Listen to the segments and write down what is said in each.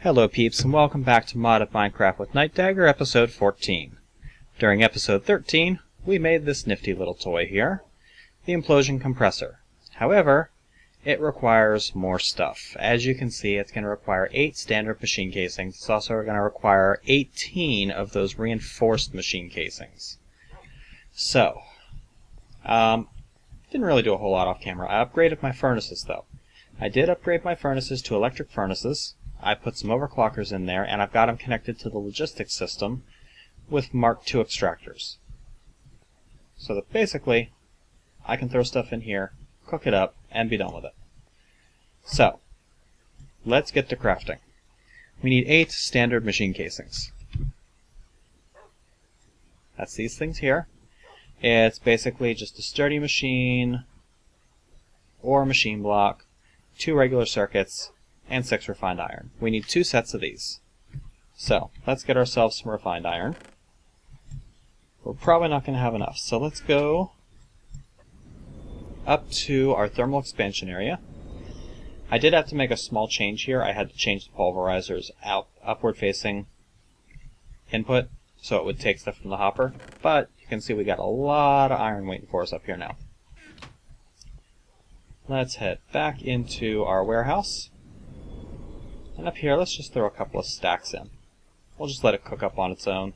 Hello peeps, and welcome back to Modded Minecraft with Nightdagger, episode 14. During episode 13, we made this nifty little toy here, the implosion compressor. However, it requires more stuff. As you can see, it's going to require 8 standard machine casings. It's also going to require 18 of those reinforced machine casings. So, didn't really do a whole lot off camera. I upgraded my furnaces though. I did upgrade my furnaces to electric furnaces. I put some overclockers in there, and I've got them connected to the logistics system with Mark II extractors. So that basically, I can throw stuff in here, cook it up, and be done with it. So, let's get to crafting. We need 8 standard machine casings. That's these things here. It's basically just a sturdy machine, or a machine block, 2 regular circuits, and 6 refined iron. We need 2 sets of these. So, let's get ourselves some refined iron. We're probably not going to have enough, so let's go up to our thermal expansion area. I did have to make a small change here. I had to change the pulverizer's upward facing input so it would take stuff from the hopper, but you can see we got a lot of iron waiting for us up here now. Let's head back into our warehouse. And up here, let's just throw a couple of stacks in. We'll just let it cook up on its own.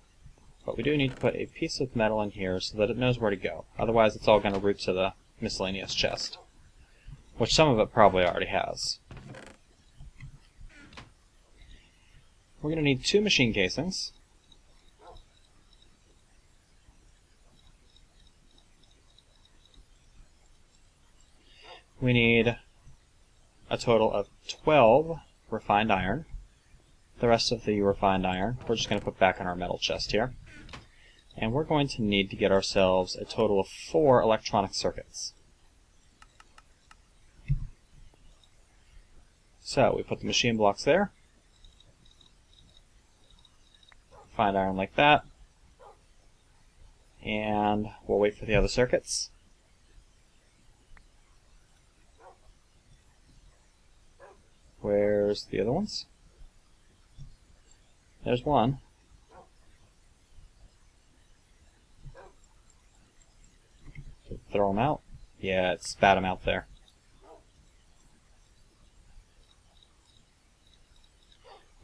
But we do need to put a piece of metal in here so that it knows where to go. Otherwise, it's all going to route to the miscellaneous chest, which some of it probably already has. We're going to need 2 machine casings. We need a total of 12 refined iron. The rest of the refined iron we're just going to put back in our metal chest here. And we're going to need to get ourselves a total of 4 electronic circuits. So we put the machine blocks there. Refined iron like that. And we'll wait for the other circuits. Where's the other ones? There's one. Throw them out? Yeah, it spat them out there.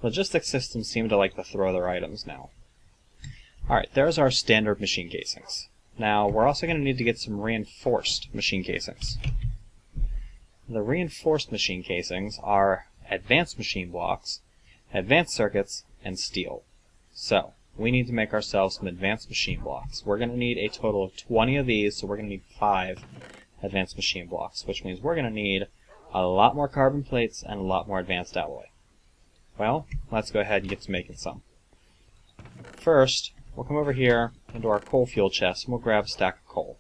Logistics systems seem to like to throw their items now. Alright, there's our standard machine casings. Now, we're also going to need to get some reinforced machine casings. The reinforced machine casings are advanced machine blocks, advanced circuits, and steel. So, we need to make ourselves some advanced machine blocks. We're going to need a total of 20 of these, so we're going to need 5 advanced machine blocks, which means we're going to need a lot more carbon plates and a lot more advanced alloy. Well, let's go ahead and get to making some. First, we'll come over here into our coal fuel chest and we'll grab a stack of coal.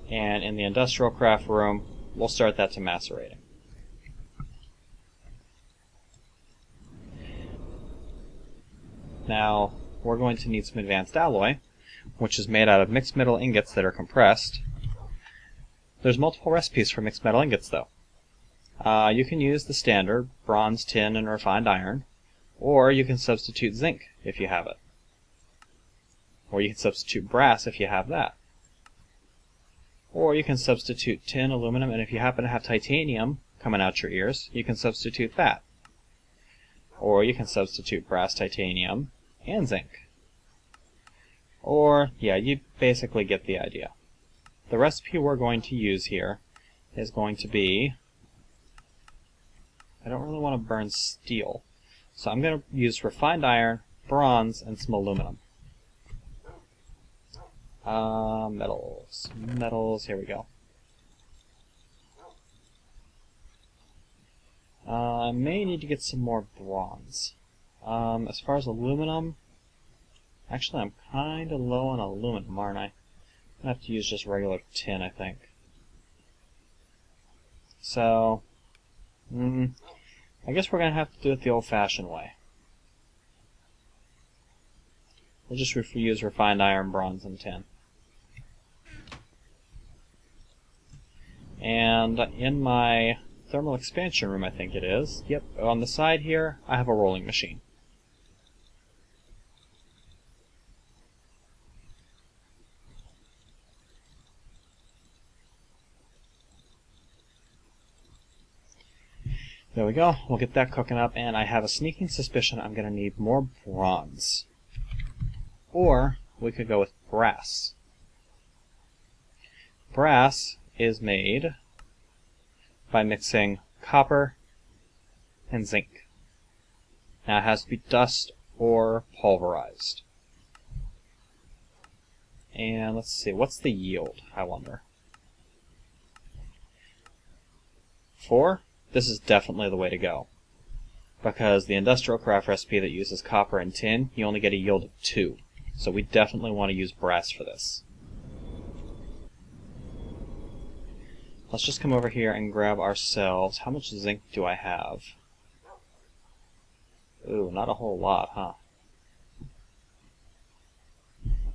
And in the Industrialcraft room, we'll start that to macerating. Now, we're going to need some advanced alloy, which is made out of mixed metal ingots that are compressed. There's multiple recipes for mixed metal ingots, though. You can use the standard bronze, tin, and refined iron, or you can substitute zinc if you have it. Or you can substitute brass if you have that. Or you can substitute tin, aluminum, and if you happen to have titanium coming out your ears, you can substitute that. Or you can substitute brass, titanium, and zinc. Or, yeah, you basically get the idea. The recipe we're going to use here is going to be... I don't really want to burn steel, so I'm going to use refined iron, bronze, and some aluminum. Metals, here we go. I may need to get some more bronze. As far as aluminum, actually I'm kinda low on aluminum, aren't I? I'm gonna have to use just regular tin, I think. So, I guess we're gonna have to do it the old-fashioned way. We'll just use refined iron, bronze, and tin. And in my thermal expansion room, I think it is. Yep, on the side here, I have a rolling machine. There we go, we'll get that cooking up, and I have a sneaking suspicion I'm going to need more bronze. Or, we could go with brass. Brass is made by mixing copper and zinc. Now it has to be dust or pulverized. And let's see, what's the yield, I wonder? 4? This is definitely the way to go. Because the Industrialcraft recipe that uses copper and tin, you only get a yield of 2. So we definitely want to use brass for this. Let's just come over here and grab ourselves. How much zinc do I have? Ooh, not a whole lot, huh?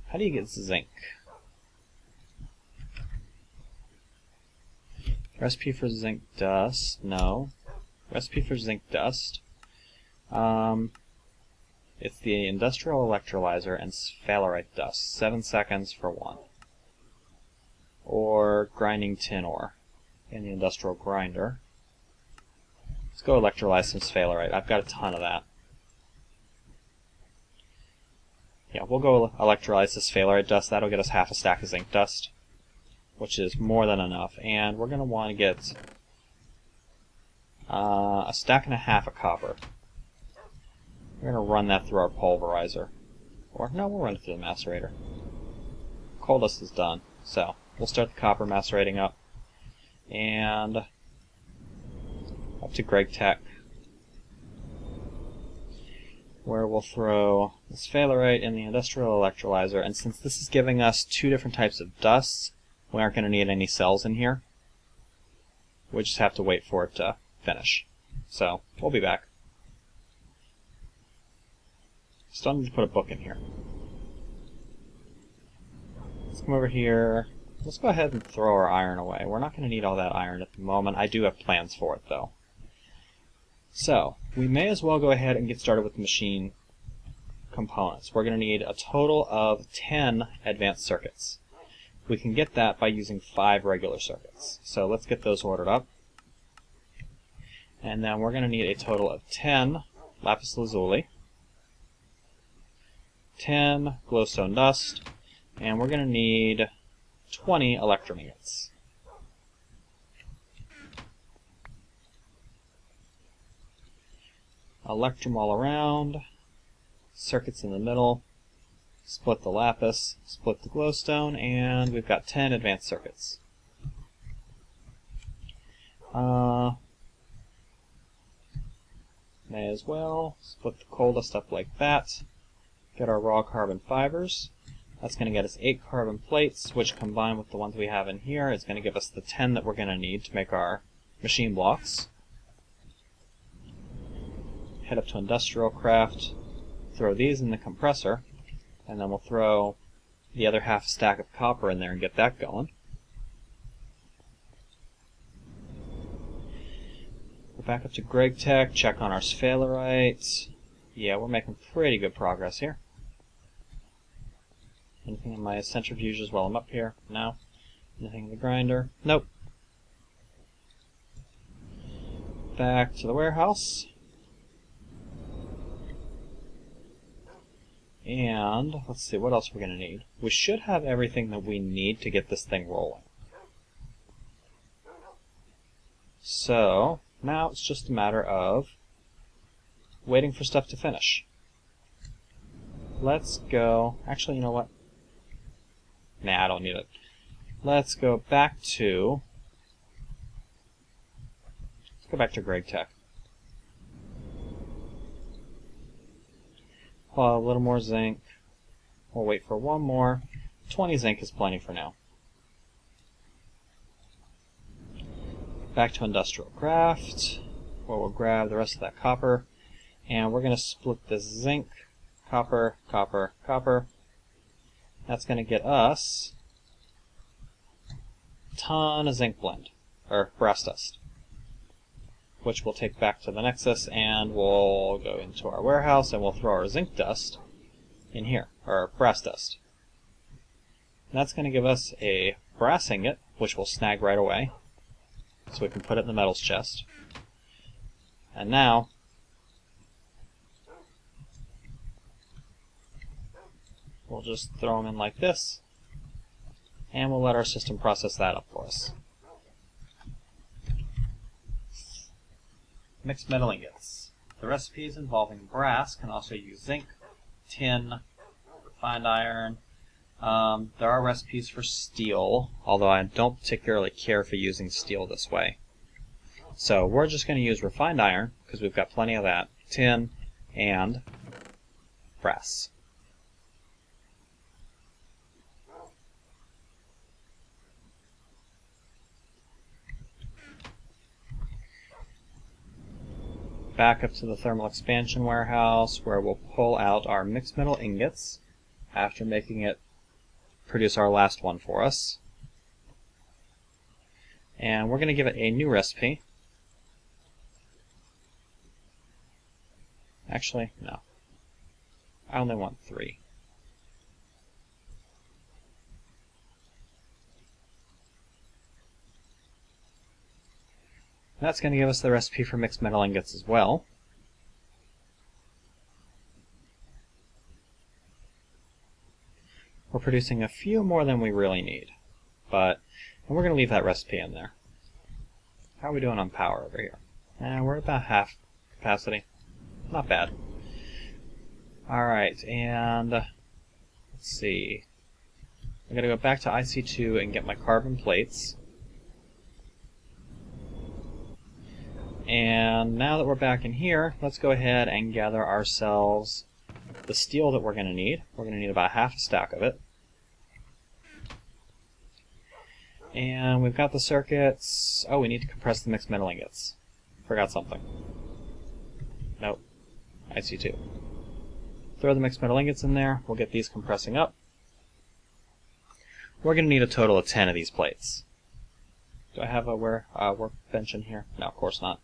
How do you get zinc? Recipe for zinc dust? No. Recipe for zinc dust? It's the industrial electrolyzer and sphalerite dust. 7 seconds for 1. Or grinding tin ore in the industrial grinder. Let's go electrolyze some sphalerite. I've got a ton of that. Yeah, we'll go electrolyze the sphalerite dust. That'll get us half a stack of zinc dust, which is more than enough. And we're going to want to get a stack and a half of copper. We're going to run that through our pulverizer. Or, no, we'll run it through the macerator. Coal dust is done. So, we'll start the copper macerating up. And up to Gregtech, where we'll throw the sphalerite in the industrial electrolyzer. And since this is giving us 2 different types of dusts, we aren't going to need any cells in here. We just have to wait for it to finish. So, we'll be back. Still need to put a book in here. Let's come over here. Let's go ahead and throw our iron away. We're not going to need all that iron at the moment. I do have plans for it, though. So, we may as well go ahead and get started with the machine components. We're going to need a total of 10 advanced circuits. We can get that by using 5 regular circuits. So let's get those ordered up. And then we're going to need a total of 10 lapis lazuli, 10 glowstone dust, and we're going to need 20 electromagnets. Electrum all around, circuits in the middle, split the lapis, split the glowstone, and we've got 10 advanced circuits. May as well split the coal dust up like that, get our raw carbon fibers. That's going to get us 8 carbon plates, which combined with the ones we have in here is going to give us the 10 that we're going to need to make our machine blocks. Head up to Industrialcraft, throw these in the compressor, and then we'll throw the other half stack of copper in there and get that going. Go back up to Gregtech, check on our sphalerite. Yeah, we're making pretty good progress here. Anything in my centrifuges while I'm up here? No. Anything in the grinder? Nope. Back to the warehouse. And let's see, what else we're going to need. We should have everything that we need to get this thing rolling. So, now it's just a matter of waiting for stuff to finish. Let's go... Actually, you know what? Nah, I don't need it. Let's go back to... Let's go back to Gregtech. Pull a little more zinc. We'll wait for one more. 20 zinc is plenty for now. Back to Industrialcraft, where we'll grab the rest of that copper. And we're going to split this zinc, copper, copper, copper. That's going to get us a ton of zinc blend, or brass dust. which we'll take back to the Nexus, and we'll go into our warehouse and we'll throw our zinc dust in here, or brass dust. And that's going to give us a brass ingot, which we'll snag right away, so we can put it in the metals chest. And now, we'll just throw them in like this, and we'll let our system process that up for us. Mixed metal ingots. The recipes involving brass can also use zinc, tin, refined iron. There are recipes for steel, although I don't particularly care for using steel this way. So we're just going to use refined iron, because we've got plenty of that, tin, and brass. Back up to the thermal expansion warehouse, where we'll pull out our mixed metal ingots after making it produce our last one for us. And we're going to give it a new recipe. Actually, no. I only want 3. That's going to give us the recipe for mixed metal ingots as well. We're producing a few more than we really need, and we're going to leave that recipe in there. How are we doing on power over here? We're about half capacity. Not bad. Alright, and let's see. I'm going to go back to IC2 and get my carbon plates. And now that we're back in here, let's go ahead and gather ourselves the steel that we're going to need. We're going to need about half a stack of it. And we've got the circuits. Oh, we need to compress the mixed metal ingots. Forgot something. Nope. IC2. Throw the mixed metal ingots in there. We'll get these compressing up. We're going to need a total of 10 of these plates. Do I have a workbench in here? No, of course not.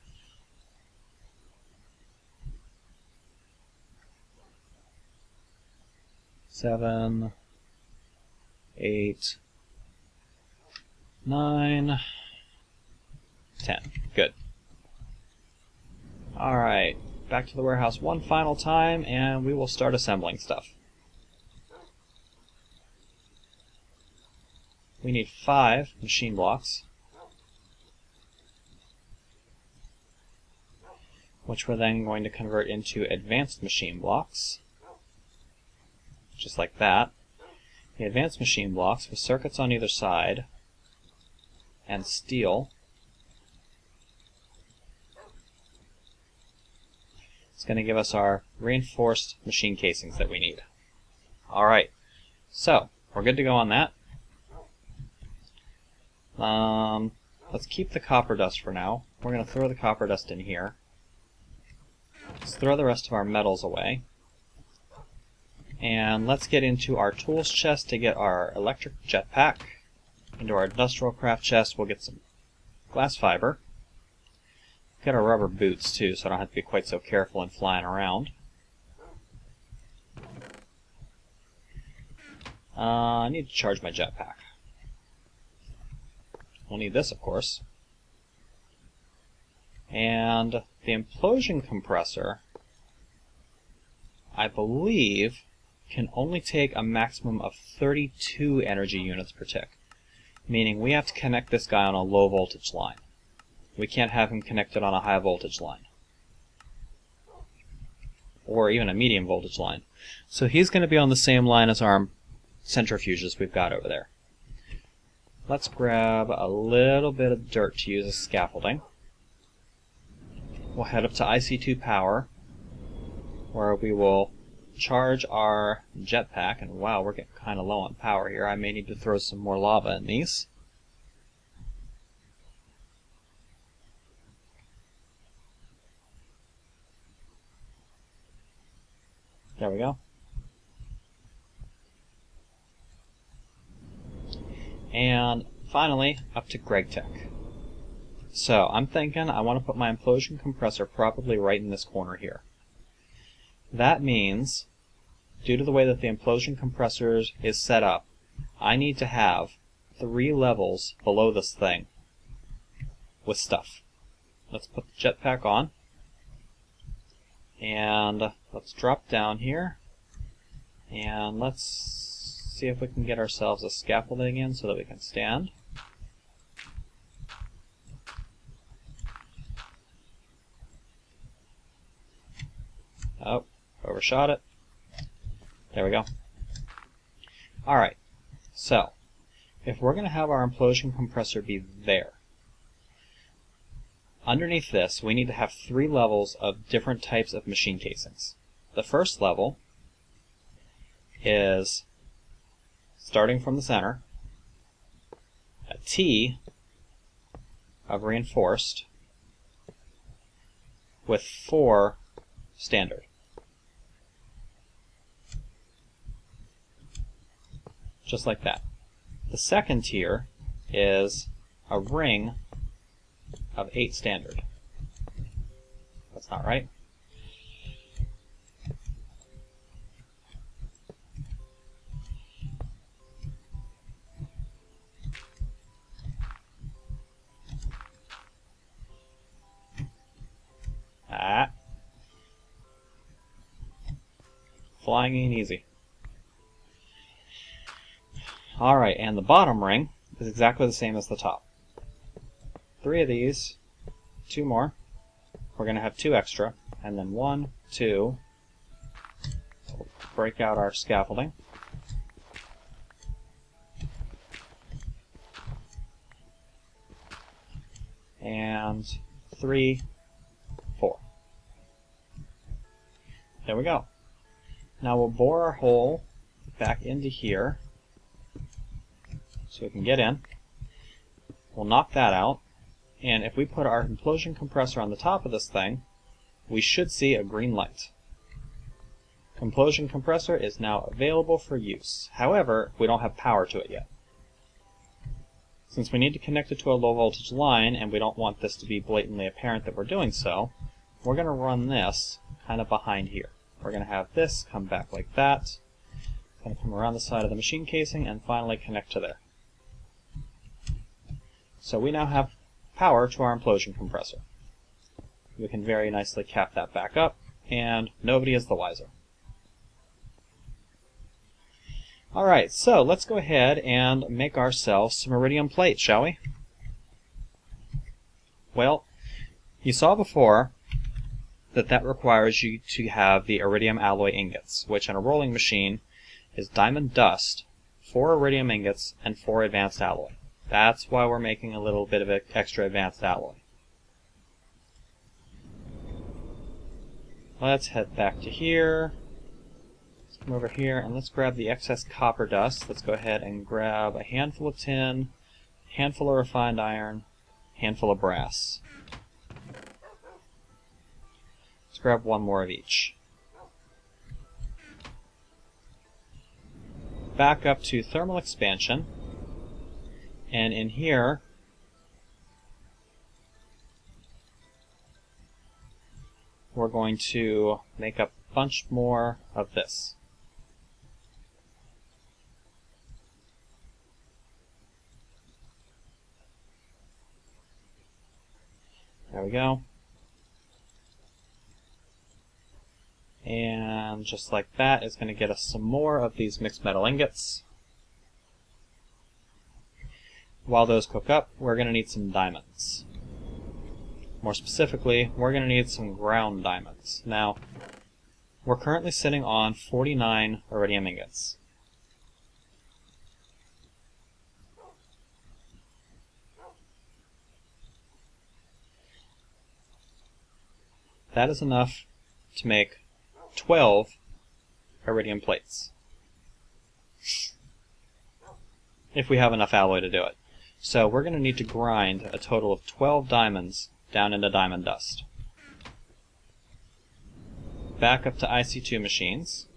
7, 8, 9, 10. Good. Alright, back to the warehouse one final time, and we will start assembling stuff. We need 5 machine blocks, which we're then going to convert into advanced machine blocks, just like that. The advanced machine blocks with circuits on either side and steel. It's going to give us our reinforced machine casings that we need. Alright, so we're good to go on that. Let's keep the copper dust for now. We're going to throw the copper dust in here. Let's throw the rest of our metals away. And let's get into our tools chest to get our electric jetpack. Into our Industrialcraft chest, we'll get some glass fiber. Get our rubber boots too, so I don't have to be quite so careful in flying around. I need to charge my jetpack. We'll need this, of course. And the implosion compressor, I believe, can only take a maximum of 32 energy units per tick, meaning we have to connect this guy on a low voltage line. We can't have him connected on a high voltage line, or even a medium voltage line. So he's going to be on the same line as our centrifuges we've got over there. Let's grab a little bit of dirt to use as scaffolding. We'll head up to IC2 power, where we will charge our jetpack. And wow, we're getting kind of low on power here. I may need to throw some more lava in these. There we go. And finally, up to Gregtech. So I'm thinking I want to put my implosion compressor probably right in this corner here. That means, due to the way that the implosion compressor is set up, I need to have 3 levels below this thing with stuff. Let's put the jetpack on, and let's drop down here, and let's see if we can get ourselves a scaffolding in so that we can stand. Oh, overshot it. There we go. Alright, so if we're going to have our implosion compressor be there, underneath this we need to have 3 levels of different types of machine casings. The first level is, starting from the center, a T of reinforced with 4 standard. Just like that. The second tier is a ring of 8 standard. That's not right. Flying ain't easy. Alright, and the bottom ring is exactly the same as the top. 3 of these, 2 more. We're going to have 2 extra, and then 1, 2. We'll break out our scaffolding. And 3, 4. There we go. Now we'll bore our hole back into here so we can get in. We'll knock that out, and if we put our implosion compressor on the top of this thing, we should see a green light. Implosion compressor is now available for use. However, we don't have power to it yet. Since we need to connect it to a low voltage line, and we don't want this to be blatantly apparent that we're doing so, we're going to run this kind of behind here. We're going to have this come back like that. It's going to come around the side of the machine casing and finally connect to there. So we now have power to our implosion compressor. We can very nicely cap that back up, and nobody is the wiser. Alright, so let's go ahead and make ourselves some iridium plate, shall we? Well, you saw before that requires you to have the iridium alloy ingots, which in a rolling machine is diamond dust, 4 iridium ingots, and 4 advanced alloy. That's why we're making a little bit of extra advanced alloy. Let's head back to here. Let's come over here and let's grab the excess copper dust. Let's go ahead and grab a handful of tin, a handful of refined iron, a handful of brass. Let's grab 1 more of each. Back up to thermal expansion. And in here, we're going to make a bunch more of this. There we go. And just like that, it's going to get us some more of these mixed metal ingots. While those cook up, we're going to need some diamonds. More specifically, we're going to need some ground diamonds. Now, we're currently sitting on 49 iridium ingots. That is enough to make 12 iridium plates, if we have enough alloy to do it. So we're going to need to grind a total of 12 diamonds down into diamond dust. Back up to IC2 machines.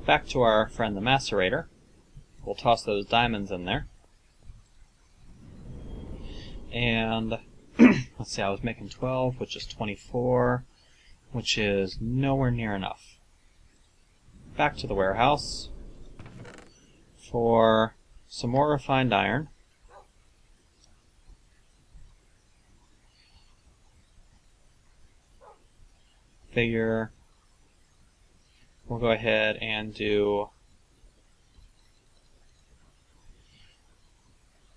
Back to our friend the macerator. We'll toss those diamonds in there. And Let's see, I was making 12, which is 24, which is nowhere near enough. Back to the warehouse for some more refined iron. Figure we'll go ahead and do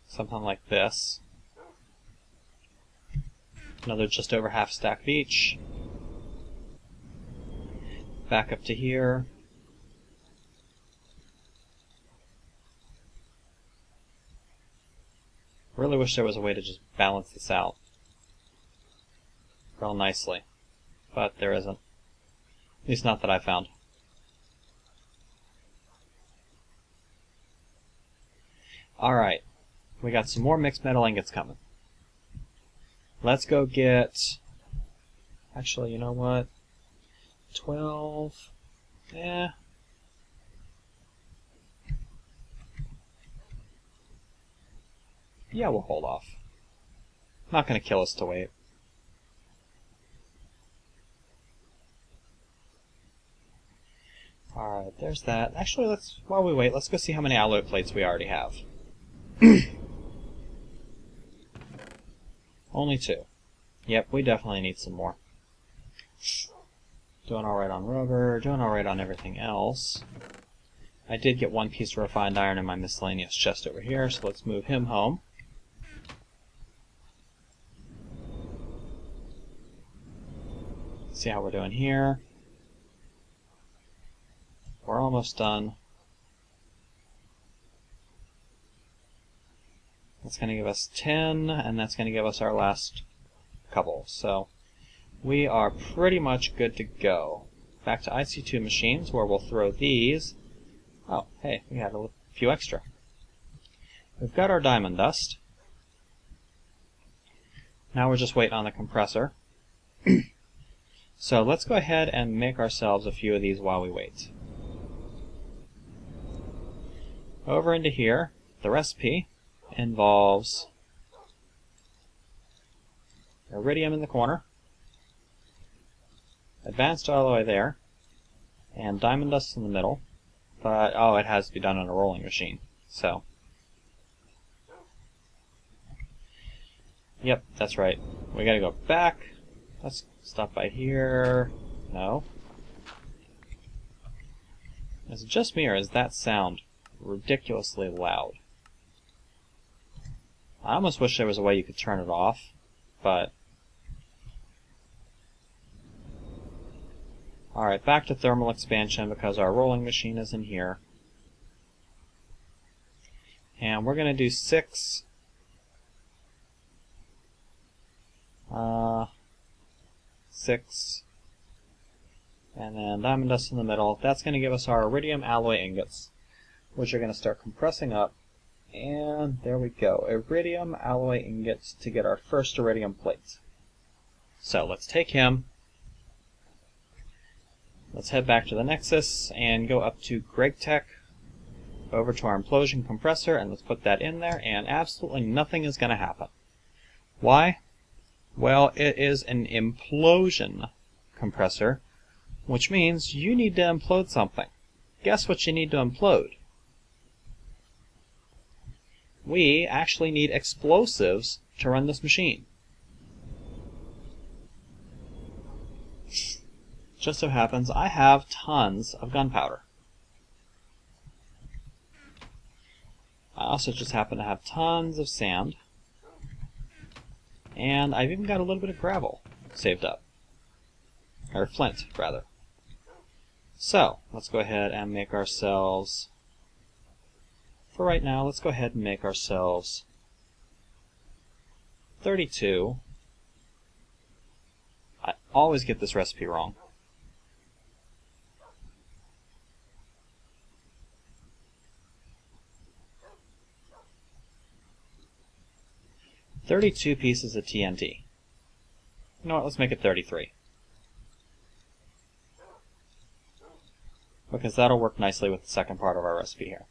something like this. Another just over half stack of each. Back up to here. Really wish there was a way to just balance this out real nicely, but there isn't. At least not that I found. Alright, we got some more mixed metal ingots coming. Let's go get... Actually, you know what? 12... Yeah. Yeah, we'll hold off. Not going to kill us to wait. Alright, there's that. Actually, while we wait, let's go see how many alloy plates we already have. Only 2. Yep, we definitely need some more. Doing alright on rubber, doing alright on everything else. I did get 1 piece of refined iron in my miscellaneous chest over here, so let's move him home. See how we're doing here. We're almost done. That's going to give us 10, and that's going to give us our last couple. So we are pretty much good to go. Back to IC2 machines, where we'll throw these. Oh, hey, we had a few extra. We've got our diamond dust. Now we're just waiting on the compressor. So let's go ahead and make ourselves a few of these while we wait. Over into here, the recipe involves iridium in the corner, advanced alloy there, and diamond dust in the middle. But, oh, it has to be done on a rolling machine. So, yep, that's right. We gotta go back. Let's stop by here. No. Is it just me, or is that sound ridiculously loud? I almost wish there was a way you could turn it off, but... Alright, back to thermal expansion because our rolling machine is in here. And we're going to do 6... 6... And then diamond dust in the middle. That's going to give us our iridium alloy ingots, which are going to start compressing up. And there we go, iridium alloy ingots to get our first iridium plate. So let's take him. Let's head back to the Nexus and go up to Gregtech, over to our implosion compressor, and let's put that in there, and absolutely nothing is going to happen. Why? Well, it is an implosion compressor, which means you need to implode something. Guess what you need to implode? We actually need explosives to run this machine. Just so happens I have tons of gunpowder. I also just happen to have tons of sand. And I've even got a little bit of gravel saved up. Or flint, rather. So, let's go ahead and make ourselves... For right now, let's go ahead and make ourselves 32. I always get this recipe wrong. $32 pieces of TNT. You know what, let's make it 33. Because that'll work nicely with the second part of our recipe here.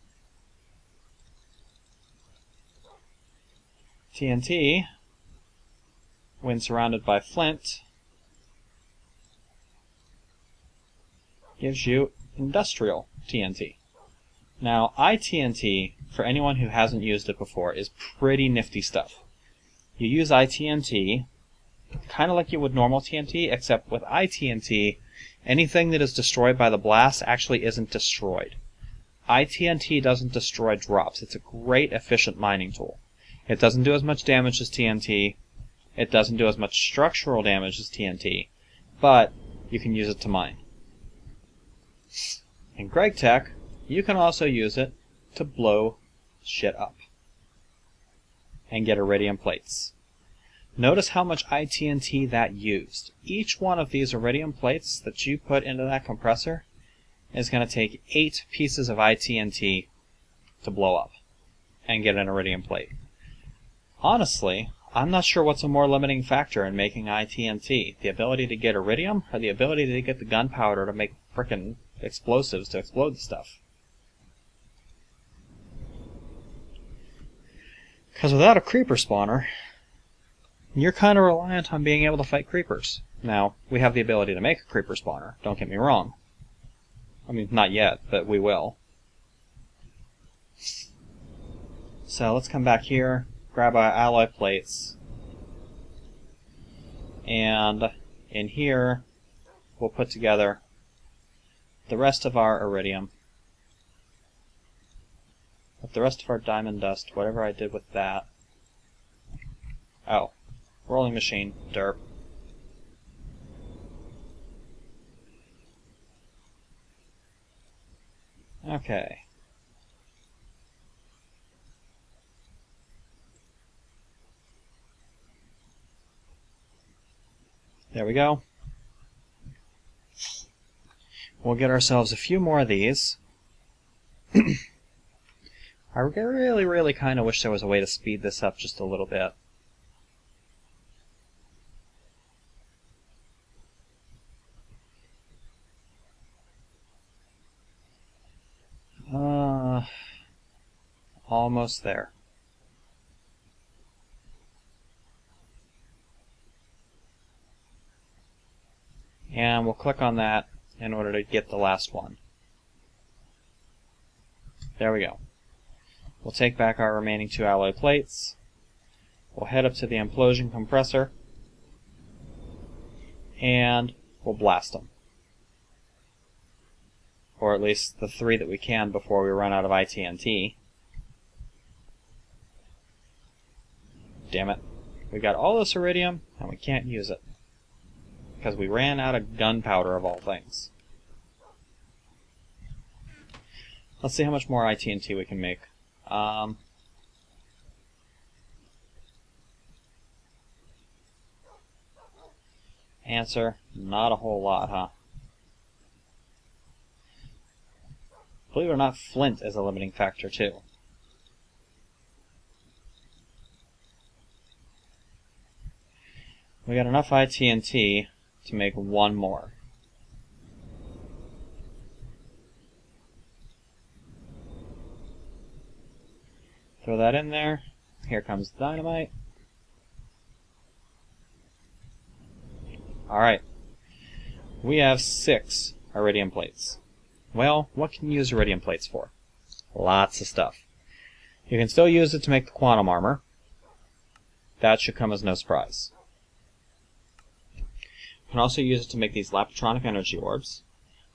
TNT when surrounded by flint, gives you industrial TNT. Now, ITNT, for anyone who hasn't used it before, is pretty nifty stuff. You use ITNT kind of like you would normal TNT, except with ITNT, anything that is destroyed by the blast actually isn't destroyed. ITNT doesn't destroy drops. It's a great, efficient mining tool. It doesn't do as much damage as TNT. It doesn't do as much structural damage as TNT, but you can use it to mine. In Gregtech, you can also use it to blow shit up and get iridium plates. Notice how much ITNT that used. Each one of these iridium plates that you put into that compressor is going to take 8 pieces of ITNT to blow up and get an iridium plate. Honestly, I'm not sure what's a more limiting factor in making ITNT, the ability to get iridium or the ability to get the gunpowder to make frickin' explosives to explode the stuff. Because without a creeper spawner, you're kind of reliant on being able to fight creepers. Now, we have the ability to make a creeper spawner, don't get me wrong. I mean, not yet, but we will. So let's come back here, grab our alloy plates, and in here we'll put together the rest of our iridium, with the rest of our diamond dust, whatever I did with that. Oh, rolling machine, derp. Okay. There we go. We'll get ourselves a few more of these. I really kind of wish there was a way to speed this up just a little bit. Almost there. And we'll click on that in order to get the last one. There we go. We'll take back our remaining 2 alloy plates. We'll head up to the implosion compressor. And we'll blast them. Or at least the 3 that we can before we run out of ITNT. Damn it. We got all this iridium, and we can't use it. Because we ran out of gunpowder of all things. Let's see how much more ITNT we can make. Answer, not a whole lot, huh? Believe it or not, flint is a limiting factor too. We got enough ITNT to make 1 more. Throw that in there. Here comes the dynamite. Alright. We have 6 iridium plates. Well, what can you use iridium plates for? Lots of stuff. You can still use it to make the quantum armor. That should come as no surprise. You can also use it to make these lapatronic energy orbs.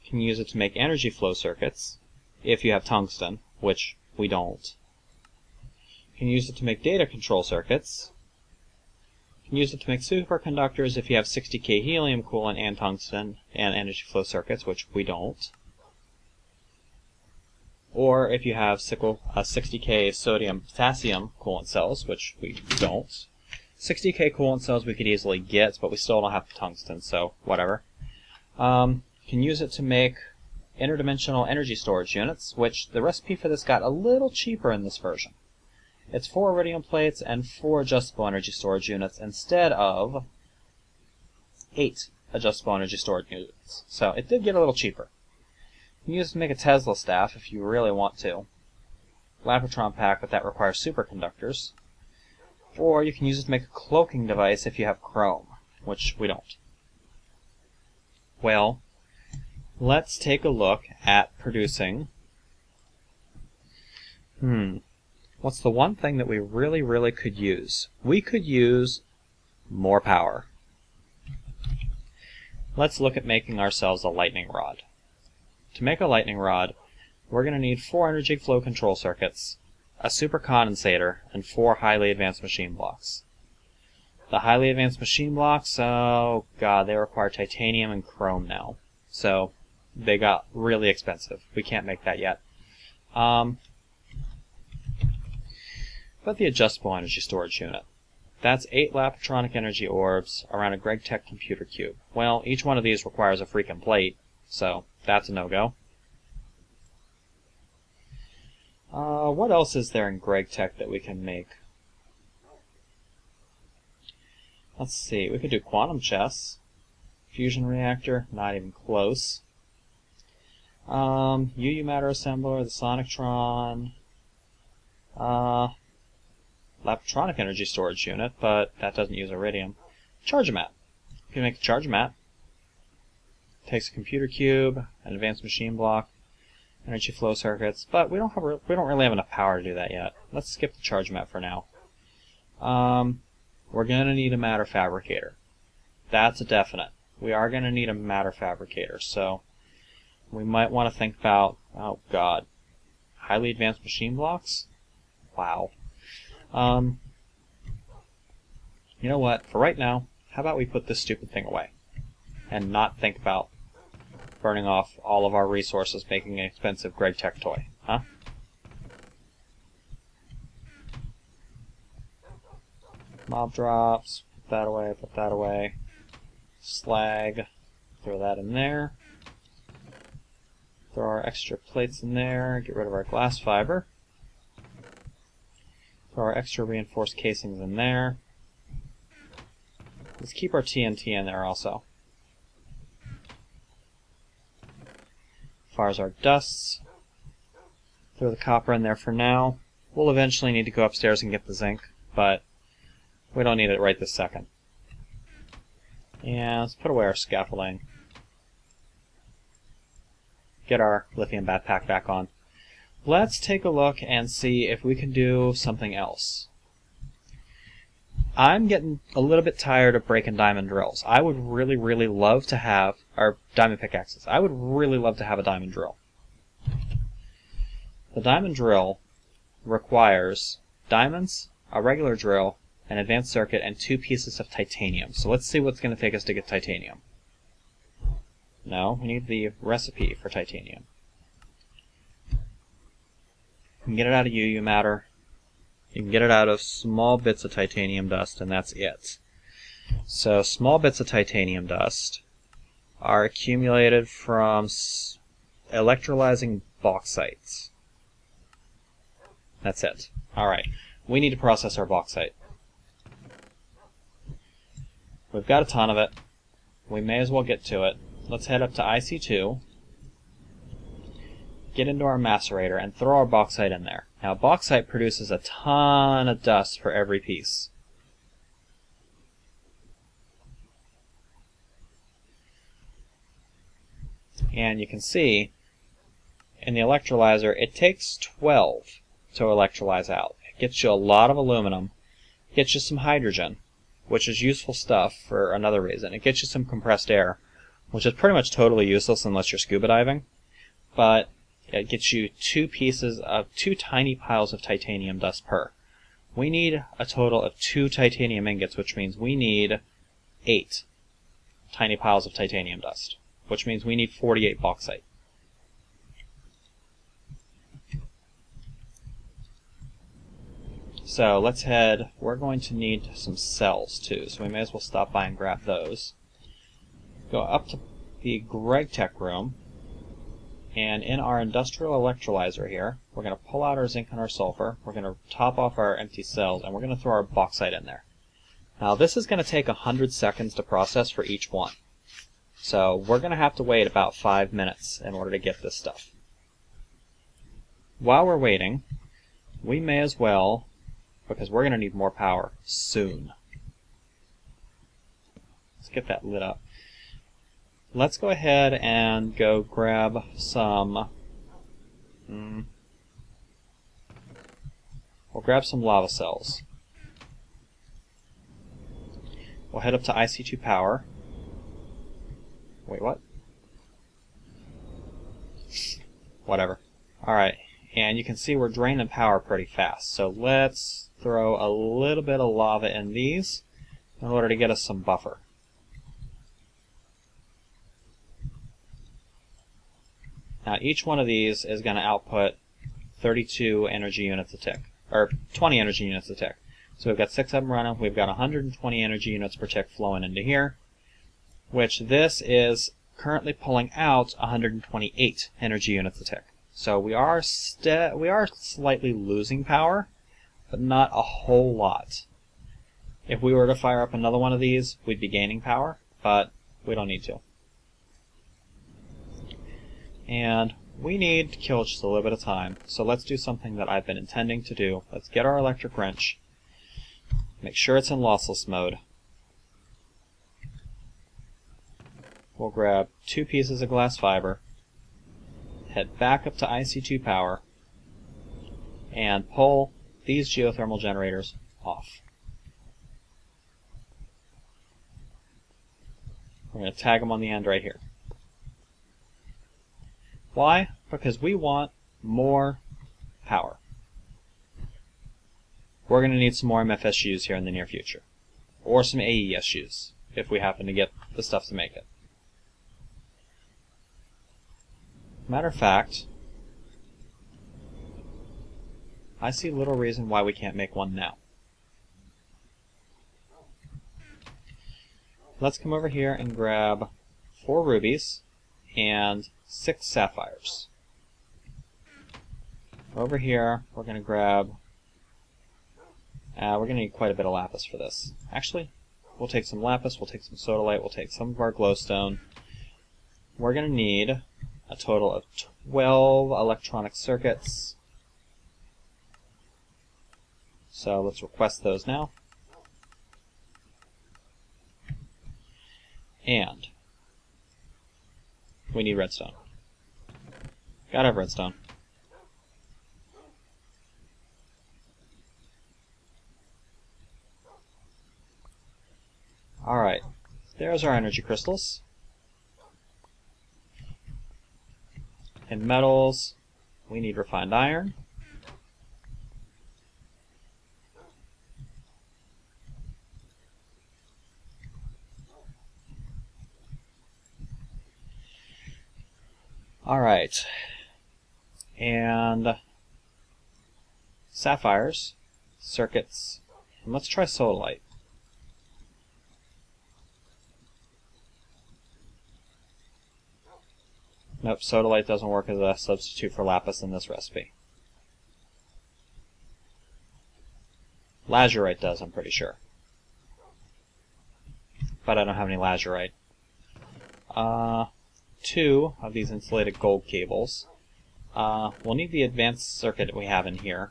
You can use it to make energy flow circuits, if you have tungsten, which we don't. You can use it to make data control circuits. You can use it to make superconductors if you have 60K helium coolant and tungsten and energy flow circuits, which we don't. Or if you have 60K sodium potassium coolant cells, which we don't. 60K coolant cells we could easily get, but we still don't have tungsten, so whatever. You can use it to make interdimensional energy storage units, which the recipe for this got a little cheaper in this version. It's 4 iridium plates and 4 adjustable energy storage units instead of 8 adjustable energy storage units. So it did get a little cheaper. You can use it to make a Tesla staff if you really want to. Lapatron pack, but that requires superconductors. Or you can use it to make a cloaking device if you have chrome, which we don't. Well, let's take a look at producing... What's the one thing that we really could use? We could use more power. Let's look at making ourselves a lightning rod. To make a lightning rod, we're going to need 4 energy flow control circuits, a super condensator, and 4 highly advanced machine blocks. The highly advanced machine blocks, oh god, they require titanium and chrome now. So they got really expensive. We can't make that yet. But the adjustable energy storage unit. That's 8 Lapatronic energy orbs around a Gregtech computer cube. Well, each one of these requires a freaking plate, so that's a no-go. What else is there in Gregtech that we can make? Let's see, we could do quantum chess. Fusion reactor, not even close. UU matter assembler, the Sonictron. Lapatronic energy storage unit, but that doesn't use iridium. Charge-o-mat. You can make a charge-o-mat. Takes a computer cube, an advanced machine block, energy flow circuits, but we don't really have enough power to do that yet. Let's skip the charge-o-mat for now. We're going to need a matter fabricator. That's a definite. We are going to need a matter fabricator, so we might want to think about, oh god, highly advanced machine blocks? Wow. You know what, for right now, how about we put this stupid thing away and not think about burning off all of our resources making an expensive Gregtech toy, huh? Mob drops, put that away. Slag, throw that in there. Throw our extra plates in there, get rid of our glass fiber. Throw our extra reinforced casings in there. Let's keep our TNT in there also. As far as our dusts, throw the copper in there for now. We'll eventually need to go upstairs and get the zinc, but we don't need it right this second. Yeah, let's put away our scaffolding. Get our lithium backpack back on. Let's take a look and see if we can do something else. I'm getting a little bit tired of breaking diamond drills. I would really love to have, or diamond pickaxes. I would really love to have a diamond drill. The diamond drill requires diamonds, a regular drill, an advanced circuit, and 2 pieces of titanium. So let's see what's going to take us to get titanium. No, we need the recipe for titanium. You can get it out of UU matter. You can get it out of small bits of titanium dust, and that's it. So small bits of titanium dust are accumulated from electrolyzing bauxite. That's it. Alright, we need to process our bauxite. We've got a ton of it. We may as well get to it. Let's head up to IC2, get into our macerator, and throw our bauxite in there. Now, bauxite produces a ton of dust for every piece. And you can see, in the electrolyzer, it takes 12 to electrolyze out. It gets you a lot of aluminum, gets you some hydrogen, which is useful stuff for another reason. It gets you some compressed air, which is pretty much totally useless unless you're scuba diving. But it gets you 2 tiny piles of titanium dust per. We need a total of 2 titanium ingots, which means we need 8 tiny piles of titanium dust, which means we need 48 bauxite. So let's head, we're going to need some cells too, so we may as well stop by and grab those. Go up to the Gregtech room, and in our industrial electrolyzer here, we're going to pull out our zinc and our sulfur, we're going to top off our empty cells, and we're going to throw our bauxite in there. Now this is going to take 100 seconds to process for each one. So we're going to have to wait about 5 minutes in order to get this stuff. While we're waiting, we may as well because we're going to need more power soon. Let's get that lit up. Let's go ahead and go grab some... We'll grab some lava cells. We'll head up to IC2 power. Wait, what? Whatever. Alright, and you can see we're draining power pretty fast. So let's throw a little bit of lava in these in order to get us some buffer. Now each one of these is going to output 32 energy units a tick, or 20 energy units a tick. So we've got 6 of them running, we've got 120 energy units per tick flowing into here, which this is currently pulling out 128 energy units a tick. So we are slightly losing power, but not a whole lot. If we were to fire up another one of these, we'd be gaining power, but we don't need to. And we need to kill just a little bit of time, so let's do something that I've been intending to do. Let's get our electric wrench, make sure it's in lossless mode. We'll grab 2 pieces of glass fiber, head back up to IC2 power, and pull these geothermal generators off. We're going to tag them on the end right here. Why? Because we want more power. We're going to need some more MFSUs here in the near future. Or some AESUs, if we happen to get the stuff to make it. Matter of fact, I see little reason why we can't make one now. Let's come over here and grab 4 rubies and 6 sapphires. Over here, we're going to grab... we're going to need quite a bit of lapis for this. Actually, we'll take some lapis, we'll take some sodalite, we'll take some of our glowstone. We're going to need a total of 12 electronic circuits. So let's request those now. And we need redstone. Gotta have redstone. Alright, there's our energy crystals. In metals, we need refined iron. Alright, and sapphires, circuits, and let's try sodalite. Nope, sodalite doesn't work as a substitute for lapis in this recipe. Lazurite does, I'm pretty sure. But I don't have any lazurite. 2 of these insulated gold cables. We'll need the advanced circuit we have in here.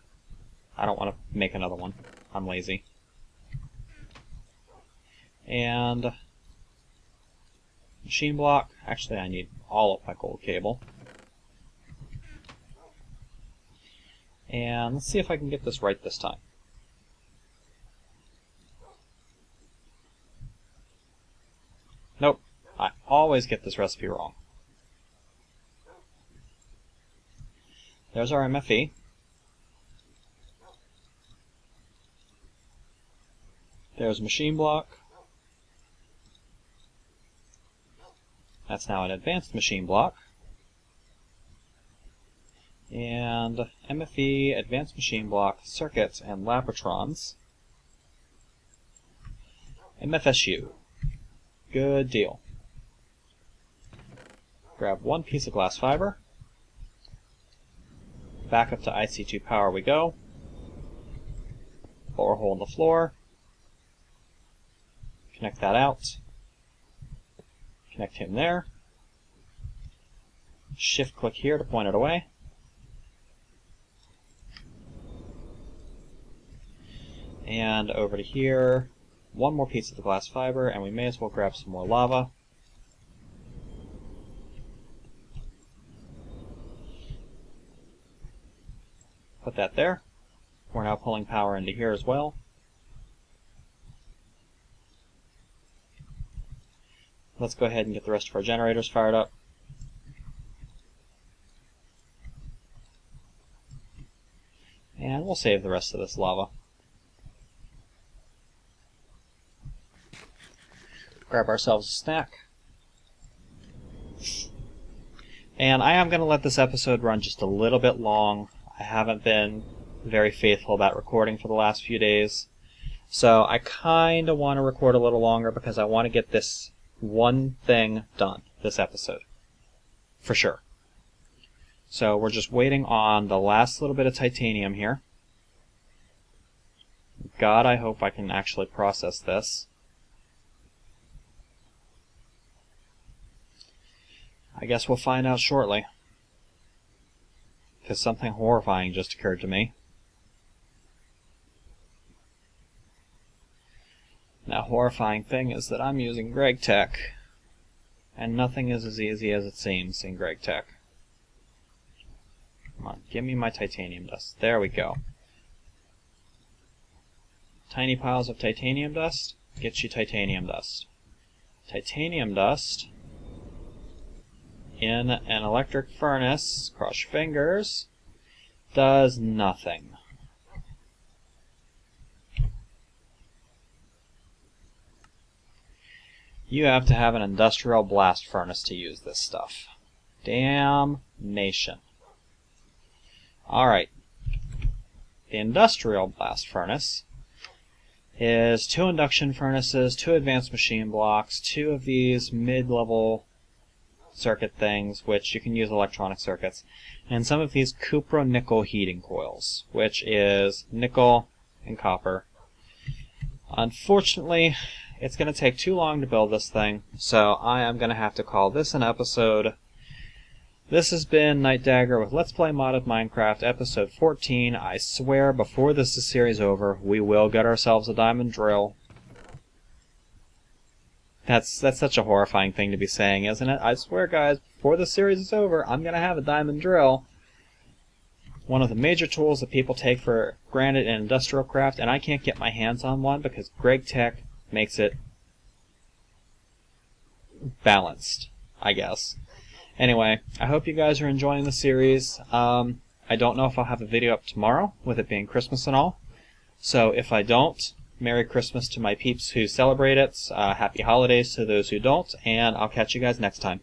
I don't want to make another one. I'm lazy. And machine block. Actually, I need all of my gold cable. And let's see if I can get this right this time. Nope. I always get this recipe wrong. There's our MFE. There's machine block. That's now an advanced machine block. And MFE, advanced machine block, circuits, and laboratrons. MFSU. Good deal. Grab 1 piece of glass fiber. Back up to IC2 power we go. Bore a hole in the floor. Connect that out. Connect him there. Shift click here to point it away. And over to here, one more piece of the glass fiber, and we may as well grab some more lava. Put that there. We're now pulling power into here as well. Let's go ahead and get the rest of our generators fired up. And we'll save the rest of this lava. Grab ourselves a snack. And I am going to let this episode run just a little bit long. I haven't been very faithful about recording for the last few days. So I kind of want to record a little longer because I want to get this one thing done this episode. For sure. So we're just waiting on the last little bit of titanium here. God, I hope I can actually process this. I guess we'll find out shortly. Because something horrifying just occurred to me. Now, horrifying thing is that I'm using Gregtech, and nothing is as easy as it seems in Gregtech. Come on, give me my titanium dust. There we go. Tiny piles of titanium dust get you titanium dust. Titanium dust in an electric furnace, cross your fingers, does nothing. You have to have an industrial blast furnace to use this stuff. Damnation. Alright. The industrial blast furnace is 2 induction furnaces, 2 advanced machine blocks, 2 of these mid-level circuit things, which you can use electronic circuits, and some of these cupro-nickel heating coils, which is nickel and copper. Unfortunately, it's going to take too long to build this thing, so I am going to have to call this an episode. This has been Nightdagger with Let's Play Modded Minecraft, episode 14. I swear, before this series is over, we will get ourselves a diamond drill. That's such a horrifying thing to be saying, isn't it? I swear, guys, before the series is over, I'm going to have a diamond drill. One of the major tools that people take for granted in Industrialcraft, and I can't get my hands on one because Gregtech makes it balanced, I guess. Anyway, I hope you guys are enjoying the series. I don't know if I'll have a video up tomorrow, with it being Christmas and all. So if I don't, Merry Christmas to my peeps who celebrate it. Happy holidays to those who don't, and I'll catch you guys next time.